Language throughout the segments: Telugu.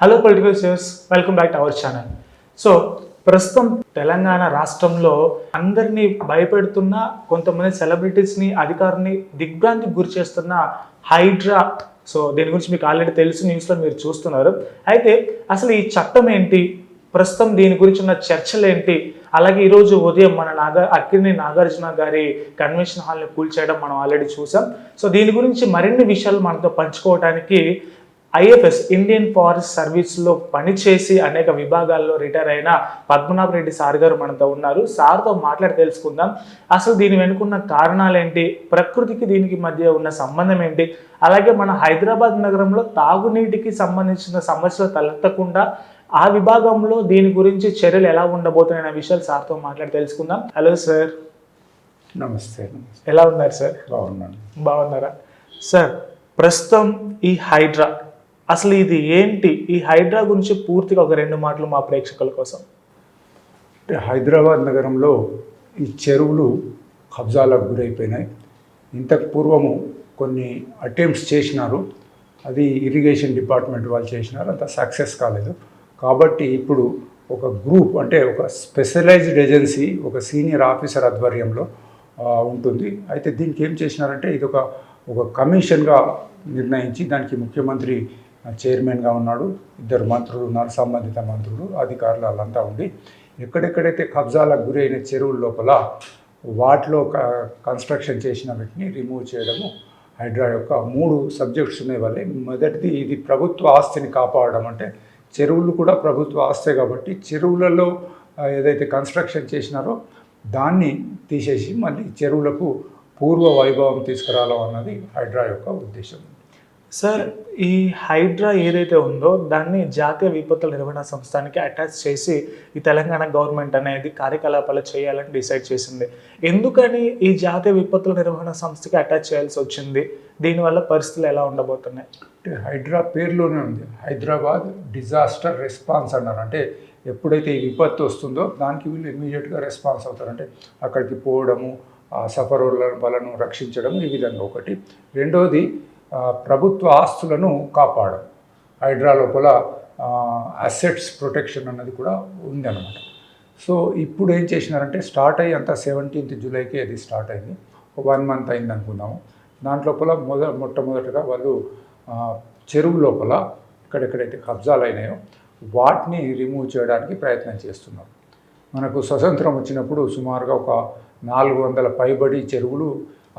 Hello political shares, welcome back to our channel. So ప్రస్తుతం తెలంగాణ రాష్ట్రంలో అందరినీ భయపెడుతున్న కొంతమంది సెలబ్రిటీస్ని, అధికారుని దిగ్భ్రాంతికి గురి చేస్తున్న హైడ్రా. సో దీని గురించి మీకు ఆల్రెడీ తెలుసు, న్యూస్లో మీరు చూస్తున్నారు. అయితే అసలు ఈ చట్టం ఏంటి, ప్రస్తుతం దీని గురించి ఉన్న చర్చలు ఏంటి, అలాగే ఈరోజు ఉదయం మన అక్కినేని నాగార్జున గారి కన్వెన్షన్ హాల్ని కూల్చేయడం మనం ఆల్రెడీ చూసాం. సో దీని గురించి మరిన్ని విషయాలు మనతో పంచుకోవడానికి ఐఎఫ్ఎస్ ఇండియన్ ఫారెస్ట్ సర్వీస్లో పనిచేసి అనేక విభాగాల్లో రిటైర్ అయిన పద్మనాభ రెడ్డి సార్ గారు మనతో ఉన్నారు. సార్తో మాట్లాడి తెలుసుకుందాం అసలు దీని వెనుకున్న కారణాలు ఏంటి, ప్రకృతికి దీనికి మధ్య ఉన్న సంబంధం ఏంటి, అలాగే మన హైదరాబాద్ నగరంలో తాగునీటికి సంబంధించిన సమస్యలు తలెత్తకుండా ఆ విభాగంలో దీని గురించి చర్యలు ఎలా ఉండబోతున్నాయనే విషయాలు సార్తో మాట్లాడి తెలుసుకుందాం. Hello sir. నమస్తే. ఎలా ఉన్నారు సార్? బాగున్నారా సార్? ప్రస్తుతం ఈ హైడ్రా అసలు ఇది ఏంటి, ఈ హైడ్రా గురించి పూర్తిగా ఒక 2 మాటలు మా ప్రేక్షకుల కోసం. హైదరాబాద్ నగరంలో ఈ చెరువులు కబ్జాలకు గురైపోయినాయి. ఇంతకు పూర్వము కొన్ని అటెంప్ట్స్ చేసినారు, అది ఇరిగేషన్ డిపార్ట్మెంట్ వాళ్ళు చేసినారు, అంత సక్సెస్ కాలేదు. కాబట్టి ఇప్పుడు ఒక గ్రూప్, అంటే ఒక స్పెషలైజ్డ్ ఏజెన్సీ, ఒక సీనియర్ ఆఫీసర్ ఆధ్వర్యంలో ఉంటుంది. అయితే దీనికి ఏం చేసినారంటే ఇది ఒక కమిషన్గా నిర్ణయించి దానికి ముఖ్యమంత్రి చైర్మన్గా ఉన్నాడు, 2 మంత్రులు ఉన్నారు, సంబంధిత మంత్రులు, అధికారులు వాళ్ళంతా ఉండి ఎక్కడెక్కడైతే కబ్జాలకు గురైన చెరువుల లోపల వాటిలో కన్స్ట్రక్షన్ చేసిన వీటిని రిమూవ్ చేయడము హైడ్రా యొక్క 3 సబ్జెక్ట్స్ ఉన్నాయి వాళ్ళే. మొదటిది ఇది ప్రభుత్వ ఆస్తిని కాపాడడం, అంటే చెరువులు కూడా ప్రభుత్వ ఆస్తే కాబట్టి చెరువులలో ఏదైతే కన్స్ట్రక్షన్ చేసినారో దాన్ని తీసేసి మళ్ళీ చెరువులకు పూర్వ వైభవం తీసుకురావడం అన్నది హైడ్రా యొక్క ఉద్దేశం. సార్, ఈ హైడ్రా ఏదైతే ఉందో దాన్ని జాతీయ విపత్తుల నిర్వహణ సంస్థానికి అటాచ్ చేసి ఈ తెలంగాణ గవర్నమెంట్ అనేది కార్యకలాపాలు చేయాలని డిసైడ్ చేసింది. ఎందుకని ఈ జాతీయ విపత్తుల నిర్వహణ సంస్థకి అటాచ్ చేయాల్సి వచ్చింది? దీనివల్ల పరిస్థితులు ఎలా ఉండబోతున్నాయి? అంటే హైడ్రా పేరులోనే ఉంది, హైదరాబాద్ డిజాస్టర్ రెస్పాన్స్ అన్నారు. అంటే ఎప్పుడైతే ఈ విపత్తు వస్తుందో దానికి వీళ్ళు ఇమీడియట్గా రెస్పాన్స్ అవుతారు. అంటే అక్కడికి పోవడము, సఫరుల వాళ్ళను రక్షించడం, ఈ విధంగా ఒకటి. రెండవది ప్రభుత్వ ఆస్తులను కాపాడడం. హైడ్రా లోపల అసెట్స్ ప్రొటెక్షన్ అన్నది కూడా ఉందన్నమాట. సో ఇప్పుడు ఏం చేసినారంటే స్టార్ట్ అయ్యి అంతా 17th జూలైకి అది స్టార్ట్ అయింది, 1 month అయింది అనుకుందాము. దాంట్లోపల మొట్టమొదటిగా వాళ్ళు చెరువు లోపల ఎక్కడెక్కడైతే కబ్జాలు అయినాయో వాటిని రిమూవ్ చేయడానికి ప్రయత్నం చేస్తున్నారు. మనకు స్వతంత్రం వచ్చినప్పుడు సుమారుగా ఒక 400 పైబడి చెరువులు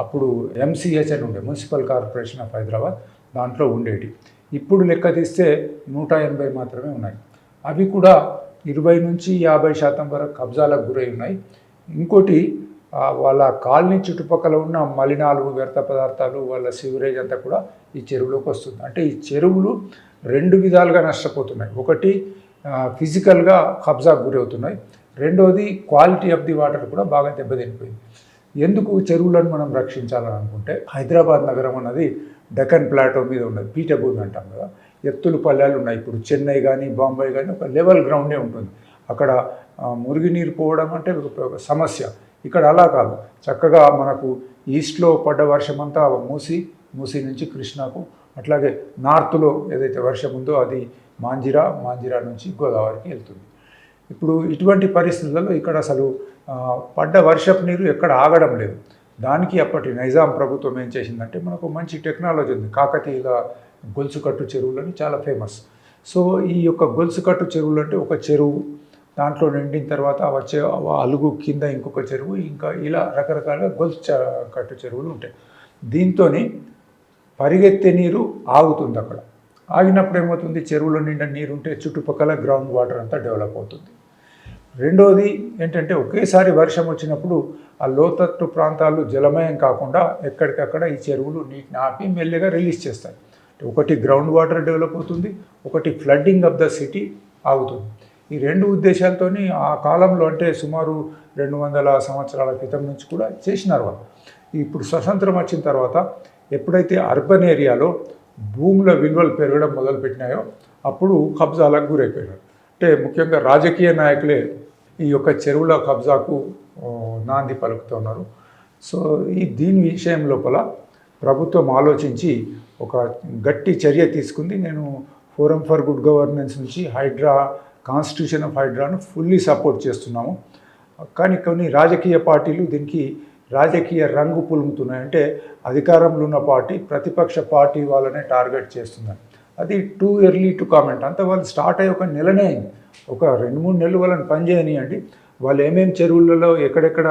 అప్పుడు MCH అని ఉండే, మున్సిపల్ కార్పొరేషన్ ఆఫ్ హైదరాబాద్, దాంట్లో ఉండేటి. ఇప్పుడు లెక్క తీస్తే 180 మాత్రమే ఉన్నాయి. అవి కూడా 20 నుంచి 50% వరకు కబ్జాలకు గురై ఉన్నాయి. ఇంకోటి వాళ్ళ కాలనీ చుట్టుపక్కల ఉన్న మలినాలు, వ్యర్థ పదార్థాలు, వాళ్ళ సివరేజ్ అంతా కూడా ఈ చెరువులోకి వస్తుంది. అంటే ఈ చెరువులు 2 విధాలుగా నష్టపోతున్నాయి. ఒకటి ఫిజికల్గా కబ్జాకు గురవుతున్నాయి, రెండోది క్వాలిటీ ఆఫ్ ది వాటర్ కూడా బాగా దెబ్బతినిపోయింది. ఎందుకు చెరువులను మనం రక్షించాలని అనుకుంటే, హైదరాబాద్ నగరం అన్నది డెక్కన్ ప్లాటో మీద ఉన్నది, పీఠభూమి అంటాం కదా, ఎత్తులు పల్లెలు ఉన్నాయి. ఇప్పుడు చెన్నై కానీ బాంబే కానీ ఒక లెవెల్ గ్రౌండే ఉంటుంది. అక్కడ మురుగునీరు పోవడం అంటే ఒక సమస్య. ఇక్కడ అలా కాదు, చక్కగా మనకు ఈస్ట్లో పడ్డ వర్షం అంతా మూసీ నుంచి కృష్ణాకు, అట్లాగే నార్త్లో ఏదైతే వర్షం ఉందో అది మాంజిరా నుంచి గోదావరికి వెళ్తుంది. ఇప్పుడు ఇటువంటి పరిస్థితుల్లో ఇక్కడ అసలు పడ్డ వర్షపు నీరు ఎక్కడ ఆగడం లేదు. దానికి అప్పటి నైజాం ప్రభుత్వం ఏం చేసిందంటే, మనకు మంచి టెక్నాలజీ ఉంది, కాకతీయుల గొలుసుకట్టు చెరువులని చాలా ఫేమస్. సో ఈ యొక్క గొలుసుకట్టు చెరువులు అంటే ఒక చెరువు, దాంట్లో నిండిన తర్వాత వచ్చే అలుగు కింద ఇంకొక చెరువు, ఇంకా ఇలా రకరకాల కట్టు చెరువులు ఉంటాయి. దీంతో పరిగెత్తే నీరు ఆగుతుంది. అక్కడ ఆగినప్పుడు ఏమవుతుంది, చెరువులో నిండా నీరు ఉంటే చుట్టుపక్కల గ్రౌండ్ వాటర్ అంతా డెవలప్ అవుతుంది. రెండోది ఏంటంటే, ఒకేసారి వర్షం వచ్చినప్పుడు ఆ లోతట్టు ప్రాంతాలు జలమయం కాకుండా ఎక్కడికక్కడ ఈ చెరువులు నీటిని ఆపి మెల్లగా రిలీజ్ చేస్తాయి. ఒకటి గ్రౌండ్ వాటర్ డెవలప్ అవుతుంది, ఒకటి ఫ్లడ్డింగ్ ఆఫ్ ద సిటీ ఆగుతుంది. ఈ 2 ఉద్దేశాలతోని ఆ కాలంలో, అంటే సుమారు 200 సంవత్సరాల క్రితం నుంచి కూడా చేసినారు వాళ్ళు. ఇప్పుడు స్వతంత్రం వచ్చిన తర్వాత ఎప్పుడైతే అర్బన్ ఏరియాలో భూముల విలువలు పెరగడం మొదలుపెట్టినాయో అప్పుడు కబ్జాలకు గురైపోయినారు. అంటే ముఖ్యంగా రాజకీయ నాయకులే ఈ యొక్క చెరువుల కబ్జాకు నాంది పలుకుతున్నారు. సో దీని విషయం లోపల ప్రభుత్వం ఆలోచించి ఒక గట్టి చర్య తీసుకుంది. నేను ఫోరం ఫర్ గుడ్ గవర్నెన్స్ నుంచి హైడ్రా కాన్స్టిట్యూషన్ ఆఫ్ హైడ్రాను ఫుల్లీ సపోర్ట్ చేస్తున్నాము. కానీ కొన్ని రాజకీయ పార్టీలు దీనికి రాజకీయ రంగు పులుముతున్నాయి. అంటే అధికారంలో ఉన్న పార్టీ ప్రతిపక్ష పార్టీ వాళ్ళనే టార్గెట్ చేస్తున్నారు. అది టూ ఎర్లీ టు కామెంట్. అంతా వాళ్ళు స్టార్ట్ అయ్యి ఒక నెలనే అయింది. ఒక 2-3 నెలలు వాళ్ళని పనిచేయనియండి. వాళ్ళు ఏమేమి చెరువులలో ఎక్కడెక్కడ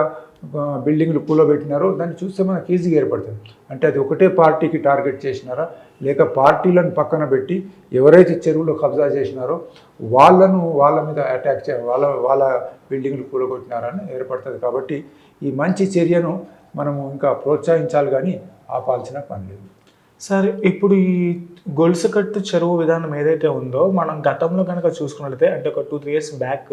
బిల్డింగ్లు కూలబెట్టినారో దాన్ని చూస్తే మనకు ఈజీగా ఏర్పడుతుంది. అంటే అది ఒకటే పార్టీకి టార్గెట్ చేసినారా, లేక పార్టీలను పక్కన పెట్టి ఎవరైతే చెరువులో కబ్జా చేసినారో వాళ్ళ మీద అటాక్ వాళ్ళ బిల్డింగ్లు కూలగొట్టినారా అని ఏర్పడుతుంది. కాబట్టి ఈ మంచి చర్యను మనము ఇంకా ప్రోత్సహించాలి కానీ ఆపాల్సిన పని లేదు. సార్, ఇప్పుడు ఈ గొలుసు కట్టు చెరువు విధానం ఏదైతే ఉందో, మనం గతంలో కనుక చూసుకున్నట్లయితే అంటే ఒక 2-3 years బ్యాక్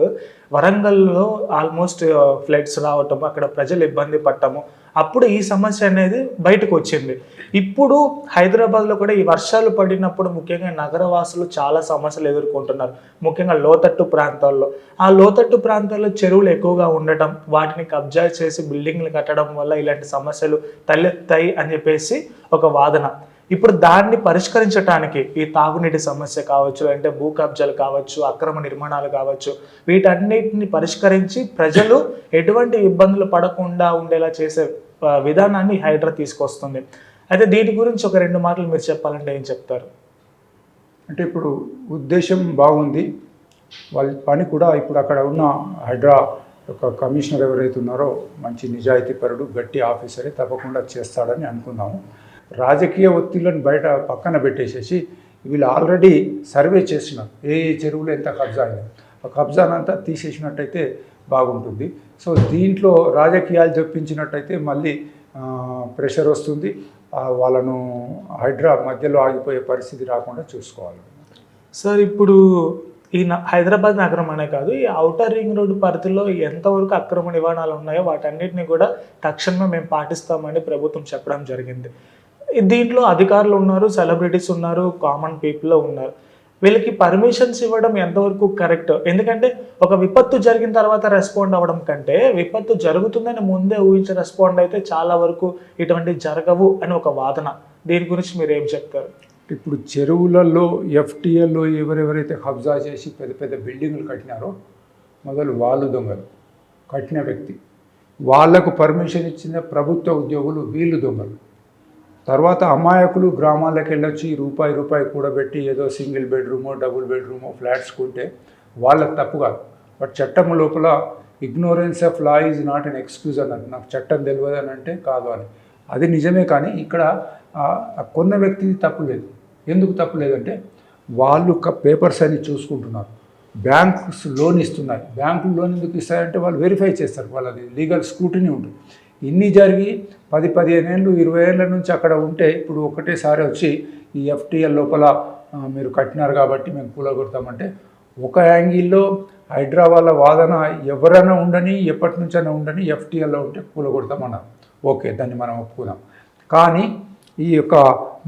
వరంగల్లో ఆల్మోస్ట్ ఫ్లడ్స్ రావటం, అక్కడ ప్రజలు ఇబ్బంది పడటము, అప్పుడు ఈ సమస్య అనేది బయటకు వచ్చింది. ఇప్పుడు హైదరాబాద్లో కూడా ఈ వర్షాలు పడినప్పుడు ముఖ్యంగా నగరవాసులు చాలా సమస్యలు ఎదుర్కొంటున్నారు. ముఖ్యంగా లోతట్టు ప్రాంతాల్లో, ఆ లోతట్టు ప్రాంతాల్లో చెరువులు ఎక్కువగా ఉండటం, వాటిని కబ్జా చేసి బిల్డింగ్లు కట్టడం వల్ల ఇలాంటి సమస్యలు తలెత్తాయి అని చెప్పేసి ఒక వాదన. ఇప్పుడు దాన్ని పరిష్కరించడానికి ఈ తాగునీటి సమస్య కావచ్చు, అంటే భూ కబ్జాలు కావచ్చు, అక్రమ నిర్మాణాలు కావచ్చు, వీటన్నిటిని పరిష్కరించి ప్రజలు ఎటువంటి ఇబ్బందులు పడకుండా ఉండేలా చేసే విధానాన్ని హైడ్రా తీసుకొస్తుంది. అయితే దీని గురించి ఒక 2 మాటలు మీరు చెప్పాలంటే ఏం చెప్తారు? అంటే ఇప్పుడు ఉద్దేశం బాగుంది, వాళ్ళ పని కూడా ఇప్పుడు అక్కడ ఉన్న హైడ్రా యొక్క కమిషనర్ ఎవరైతే ఉన్నారో మంచి నిజాయితీపరుడు, గట్టి ఆఫీసరే, తప్పకుండా చేస్తాడని అనుకుందాము. రాజకీయ ఒత్తిళ్లను బయట పక్కన పెట్టేసేసి వీళ్ళు ఆల్రెడీ సర్వే చేస్తున్నారు ఏ చెరువులో ఎంత కబ్జా అయింది, ఆ కబ్జానంతా తీసేసినట్టయితే బాగుంటుంది. సో దీంట్లో రాజకీయాలు చెప్పించినట్టయితే మళ్ళీ ప్రెషర్ వస్తుంది, వాళ్ళను హైడ్రా మధ్యలో ఆగిపోయే పరిస్థితి రాకుండా చూసుకోవాలి. సార్, ఇప్పుడు ఈ హైదరాబాద్ నగరం అనే కాదు, ఈ ఔటర్ రింగ్ రోడ్డు పరిధిలో ఎంతవరకు అక్రమ నివారణలు ఉన్నాయో వాటన్నిటిని కూడా తక్షణమే మేము పాటిస్తామని ప్రభుత్వం చెప్పడం జరిగింది. దీంట్లో అధికారులు ఉన్నారు, సెలబ్రిటీస్ ఉన్నారు, కామన్ పీపుల్ ఉన్నారు. వీళ్ళకి పర్మిషన్స్ ఇవ్వడం ఎంతవరకు కరెక్ట్? ఎందుకంటే ఒక విపత్తు జరిగిన తర్వాత రెస్పాండ్ అవ్వడం కంటే విపత్తు జరుగుతుందని ముందే ఊహించి రెస్పాండ్ అయితే చాలా వరకు ఇటువంటి జరగవు అని ఒక వాదన. దీని గురించి మీరు ఏం చెప్తారు? ఇప్పుడు చెరువులలో ఎఫ్టీఎల్లో ఎవరెవరైతే కబ్జా చేసి పెద్ద పెద్ద బిల్డింగ్లు కట్టినారో మొదలు వాళ్ళు దొంగలు, కట్టిన వ్యక్తి, వాళ్లకు పర్మిషన్ ఇచ్చిన ప్రభుత్వ ఉద్యోగులు వీళ్ళు దొంగలు. తర్వాత అమాయకులు గ్రామాలకు వెళ్ళొచ్చి రూపాయి కూడబెట్టి ఏదో సింగిల్ బెడ్రూమో డబుల్ బెడ్రూమో ఫ్లాట్స్ కొంటే వాళ్ళకి తప్పు కాదు. బట్ చట్టం లోపల ignorance of law is not an excuse అన్నది. నాకు చట్టం తెలియదు అని అంటే కాదు అని, అది నిజమే. కానీ ఇక్కడ కొన్న వ్యక్తిది తప్పు లేదు. ఎందుకు తప్పు లేదంటే వాళ్ళు పేపర్స్ అని చూసుకుంటున్నారు, బ్యాంక్స్ లోన్ ఇస్తున్నాయి. బ్యాంకులు లోన్ ఎందుకు ఇస్తాయంటే వాళ్ళు వెరిఫై చేస్తారు, వాళ్ళది లీగల్ స్క్రూటినీ ఉంటుంది. ఇన్ని జరిగి 10-15 ఏళ్ళు 20 ఏళ్ళ నుంచి అక్కడ ఉంటే ఇప్పుడు ఒకటేసారి వచ్చి ఈ ఎఫ్టీఎల్ లోపల మీరు కట్టినారు కాబట్టి మేము కూలగొడతామంటే ఒక యాంగిల్లో హైడ్రా వాళ్ళ వాదన ఎవరైనా ఉండని ఎప్పటి నుంచైనా ఉండని ఎఫ్టీఎల్లో ఉంటే కూలగొడతామన్నారు. ఓకే, దాన్ని మనం ఒప్పుకుందాం. కానీ ఈ యొక్క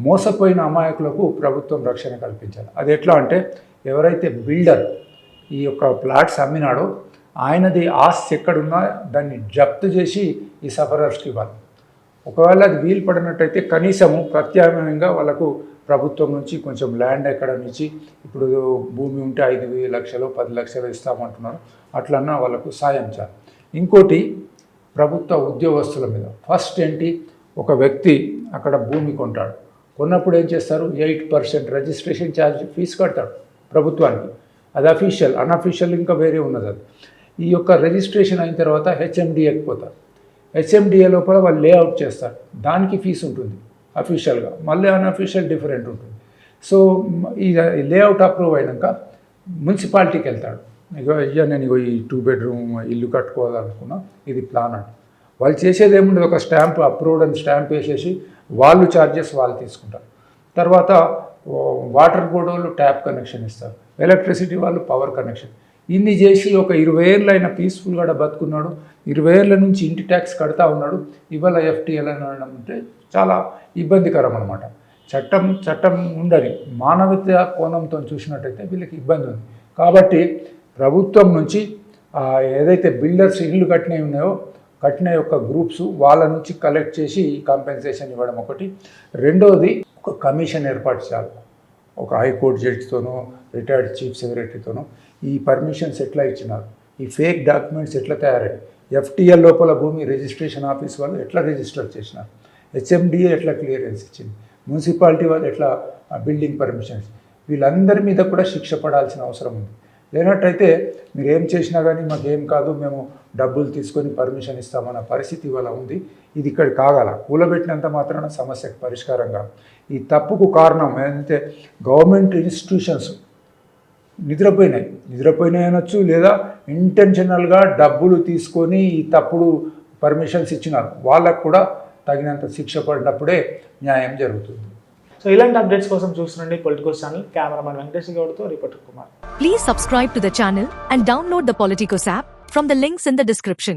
మోసపోయిన అమాయకులకు ప్రభుత్వం రక్షణ కల్పించాలి. అది ఎట్లా అంటే ఎవరైతే బిల్డర్ ఈ యొక్క ఫ్లాట్స్ అమ్మినాడో ఆయనది ఆస్తి ఎక్కడున్నా దాన్ని జప్తు చేసి ఈ సఫరర్స్కి ఇవ్వాలి. ఒకవేళ అది వీలు పడినట్టయితే కనీసము ప్రత్యామ్నాయంగా వాళ్ళకు ప్రభుత్వం నుంచి కొంచెం ల్యాండ్ ఎక్కడ నుంచి, ఇప్పుడు భూమి ఉంటే 5 లక్షలు 10 లక్షలు ఇస్తామంటున్నారు, అట్లన్నా వాళ్ళకు సాయం చేయాలి. ఇంకోటి ప్రభుత్వ ఉద్యోగస్తుల మీద ఫస్ట్ ఏంటి, ఒక వ్యక్తి అక్కడ భూమి కొంటాడు, కొన్నప్పుడు ఏం చేస్తారు 8% రిజిస్ట్రేషన్ ఛార్జ్ ఫీజు కడతాడు ప్రభుత్వానికి. అది అఫీషియల్, అన్అఫీషియల్ ఇంకా వేరే ఉన్నది. అది ఈ యొక్క రిజిస్ట్రేషన్ అయిన తర్వాత హెచ్ఎండిఏకి పోతారు. హెచ్ఎండిఏ లోపల వాళ్ళు లేఅవుట్ చేస్తారు, దానికి ఫీజు ఉంటుంది అఫీషియల్గా, మళ్ళీ అన్అఫీషియల్ డిఫరెంట్ ఉంటుంది. సో ఈ లేఅవుట్ అప్రూవ్ అయినాక మున్సిపాలిటీకి వెళ్తాడు, నేను ఈ 2 bedroom ఇల్లు కట్టుకోవాలనుకున్నా, ఇది ప్లాన్ అంటే వాళ్ళు చేసేది ఏముండదు, ఒక స్టాంప్ అప్రూవ్డ్ అని స్టాంప్ వేసేసి వాళ్ళు ఛార్జెస్ వాళ్ళు తీసుకుంటారు. తర్వాత వాటర్ బోర్డు వాళ్ళు ట్యాప్ కనెక్షన్ ఇస్తారు, ఎలక్ట్రిసిటీ వాళ్ళు పవర్ కనెక్షన్. ఇన్ని చేసి ఒక 20 ఏళ్ళు అయినా పీస్ఫుల్గా బతుకున్నాడు, 20 ఏళ్ళ నుంచి ఇంటి ట్యాక్స్ కడతా ఉన్నాడు. ఇవాళ ఎఫ్టీఎల్ అనడం అంటే చాలా ఇబ్బందికరం అనమాట. చట్టం ఉండని మానవత కోణంతో చూసినట్టయితే వీళ్ళకి ఇబ్బంది ఉంది. కాబట్టి ప్రభుత్వం నుంచి ఏదైతే బిల్డర్స్ ఇల్లు కట్టినవి ఉన్నాయో కట్టిన యొక్క గ్రూప్స్ వాళ్ళ నుంచి కలెక్ట్ చేసి కాంపెన్సేషన్ ఇవ్వడం ఒకటి. రెండోది ఒక కమిషన్ ఏర్పాటు చేయాలి. ఒక హైకోర్టు జడ్జితోనో రిటైర్డ్ చీఫ్ సెక్రటరీతోనో ఈ పర్మిషన్స్ ఎట్లా ఇచ్చినారు, ఈ ఫేక్ డాక్యుమెంట్స్ ఎట్లా తయారయ్యాయి, ఎఫ్టీఎల్ లోపల భూమి రిజిస్ట్రేషన్ ఆఫీస్ వాళ్ళు ఎట్లా రిజిస్టర్ చేసినారు, హెచ్ఎండిఏ ఎట్లా క్లియరెన్స్ ఇచ్చింది, మున్సిపాలిటీ వాళ్ళు ఎట్లా బిల్డింగ్ పర్మిషన్స్, వీళ్ళందరి మీద కూడా శిక్ష పడాల్సిన అవసరం ఉంది. లేనట్టయితే మీరు ఏం చేసినా కానీ మాకేం కాదు, మేము డబ్బులు తీసుకొని పర్మిషన్ ఇస్తామన్న పరిస్థితి ఇవాళ ఉంది. ఇది ఇక్కడ కాగల కూలబెట్టినంత మాత్రాన సమస్యకు పరిష్కారం కాదు. ఈ తప్పుకు కారణం ఏంటంటే గవర్నమెంట్ ఇన్స్టిట్యూషన్స్ నిద్రపోయినాయి అనొచ్చు, లేదా ఇంటెన్షనల్గా డబ్బులు తీసుకొని ఈ తప్పుడు పర్మిషన్స్ ఇచ్చినారు. వాళ్ళకు కూడా తగినంత శిక్ష పడినప్పుడే న్యాయం జరుగుతుంది. సో ఇలాంటి అప్డేట్స్ కోసం చూస్తుండండి పొలిటికోస్ ఛానల్. కెమెరామెన్ వెంకటేష్ గౌడ్తో reporter Kumar. Please subscribe to the channel and download the Politicos app from the links in the description.